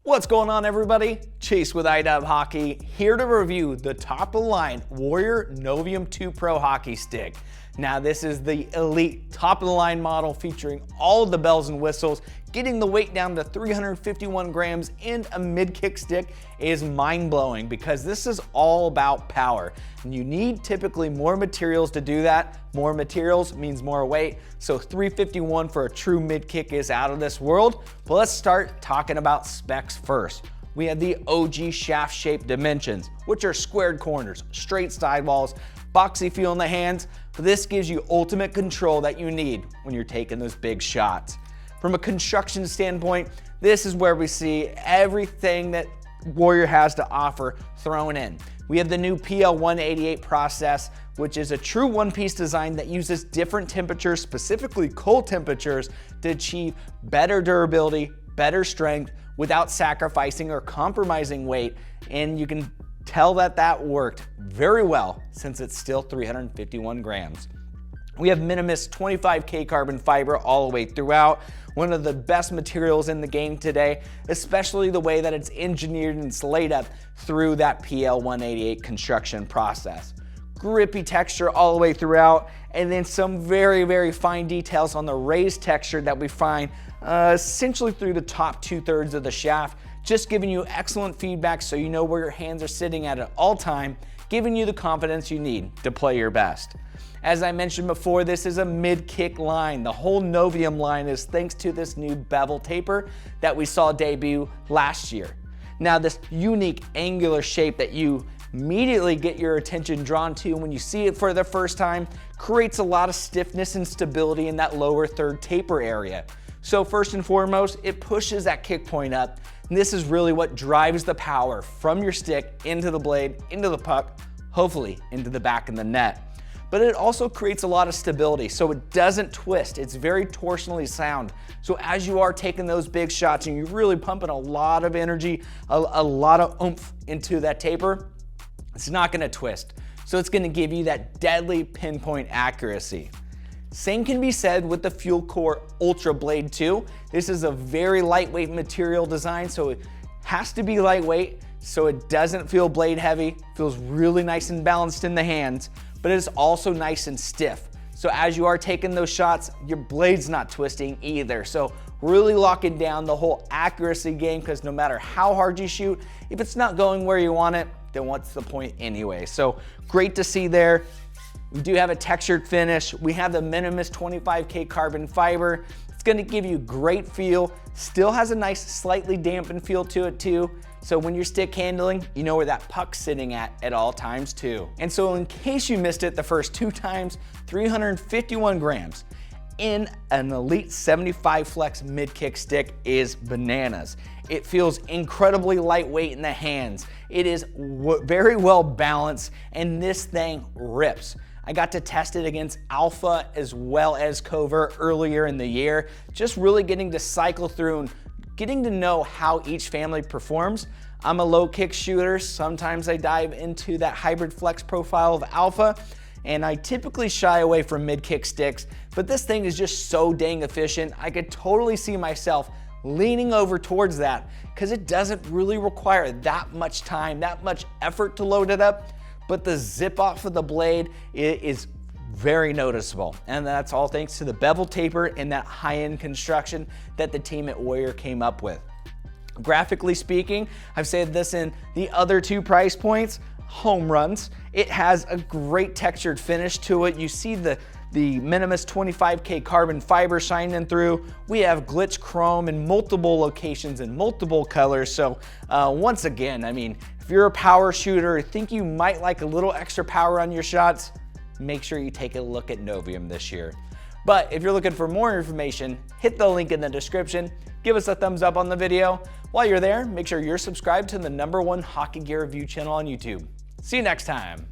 What's going on, everybody? Chase with iDub Hockey, here to review the top-of-the-line Warrior Novium 2 Pro hockey stick. Now, this is the elite top-of-the-line model featuring all of the bells and whistles. Getting the weight down to 351 grams and a mid-kick stick is mind-blowing because this is all about power. And you need typically more materials to do that. More materials means more weight, so 351 for a true mid-kick is out of this world. But let's start talking about specs first. We have the OG shaft shape dimensions, which are squared corners, straight sidewalls, boxy feel in the hands. This gives you ultimate control that you need when you're taking those big shots. From a construction standpoint, this is where we see everything that Warrior has to offer thrown in. We have the new PL188 process, which is a true one-piece design that uses different temperatures, specifically cold temperatures, to achieve better durability, better strength, without sacrificing or compromising weight. And you can tell that that worked very well since it's still 351 grams. We have Minimus 25K carbon fiber all the way throughout. One of the best materials in the game today, especially the way that it's engineered and it's laid up through that PL188 construction process. Grippy texture all the way throughout, and then some very, very fine details on the raised texture that we find essentially through the top 2/3 of the shaft, just giving you excellent feedback so you know where your hands are sitting at all time, giving you the confidence you need to play your best. As I mentioned before, this is a mid-kick line. The whole Novium line is thanks to this new bevel taper that we saw debut last year. Now, this unique angular shape that you immediately get your attention drawn to when you see it for the first time creates a lot of stiffness and stability in that lower third taper area. So first and foremost, it pushes that kick point up. And this is really what drives the power from your stick into the blade, into the puck, hopefully into the back of the net. But it also creates a lot of stability so it doesn't twist. It's very torsionally sound. So as you are taking those big shots and you're really pumping a lot of energy, a lot of oomph into that taper, it's not gonna twist. So it's gonna give you that deadly pinpoint accuracy. Same can be said with the Fuel Core Ultra Blade 2. This is a very lightweight material design, so it has to be lightweight so it doesn't feel blade heavy, feels really nice and balanced in the hands, but it's also nice and stiff. So as you are taking those shots, your blade's not twisting either. So really locking down the whole accuracy game, because no matter how hard you shoot, if it's not going where you want it, then what's the point anyway? So great to see there. We do have a textured finish. We have the Minimus 25K carbon fiber. It's gonna give you great feel. Still has a nice slightly dampened feel to it too. So when you're stick handling, you know where that puck's sitting at all times too. And so in case you missed it the first 2 times, 351 grams in an Elite 75 Flex mid-kick stick is bananas. It feels incredibly lightweight in the hands. It is very well balanced, and this thing rips. I got to test it against Alpha as well as Covert earlier in the year, just really getting to cycle through and getting to know how each family performs. I'm a low kick shooter. Sometimes I dive into that hybrid flex profile of Alpha, and I typically shy away from mid-kick sticks, but this thing is just so dang efficient. I could totally see myself leaning over towards that because it doesn't really require that much time, that much effort to load it up, but the zip off of the blade is very noticeable. And that's all thanks to the bevel taper and that high-end construction that the team at Warrior came up with. Graphically speaking, I've said this in the other 2 price points, home runs. It has a great textured finish to it. You see the Minimus 25K carbon fiber shining through. We have glitch chrome in multiple locations and multiple colors. So once again, I mean, if you're a power shooter, think you might like a little extra power on your shots, make sure you take a look at Novium this year. But if you're looking for more information, hit the link in the description, give us a thumbs up on the video. While you're there, make sure you're subscribed to the #1 hockey gear review channel on YouTube. See you next time.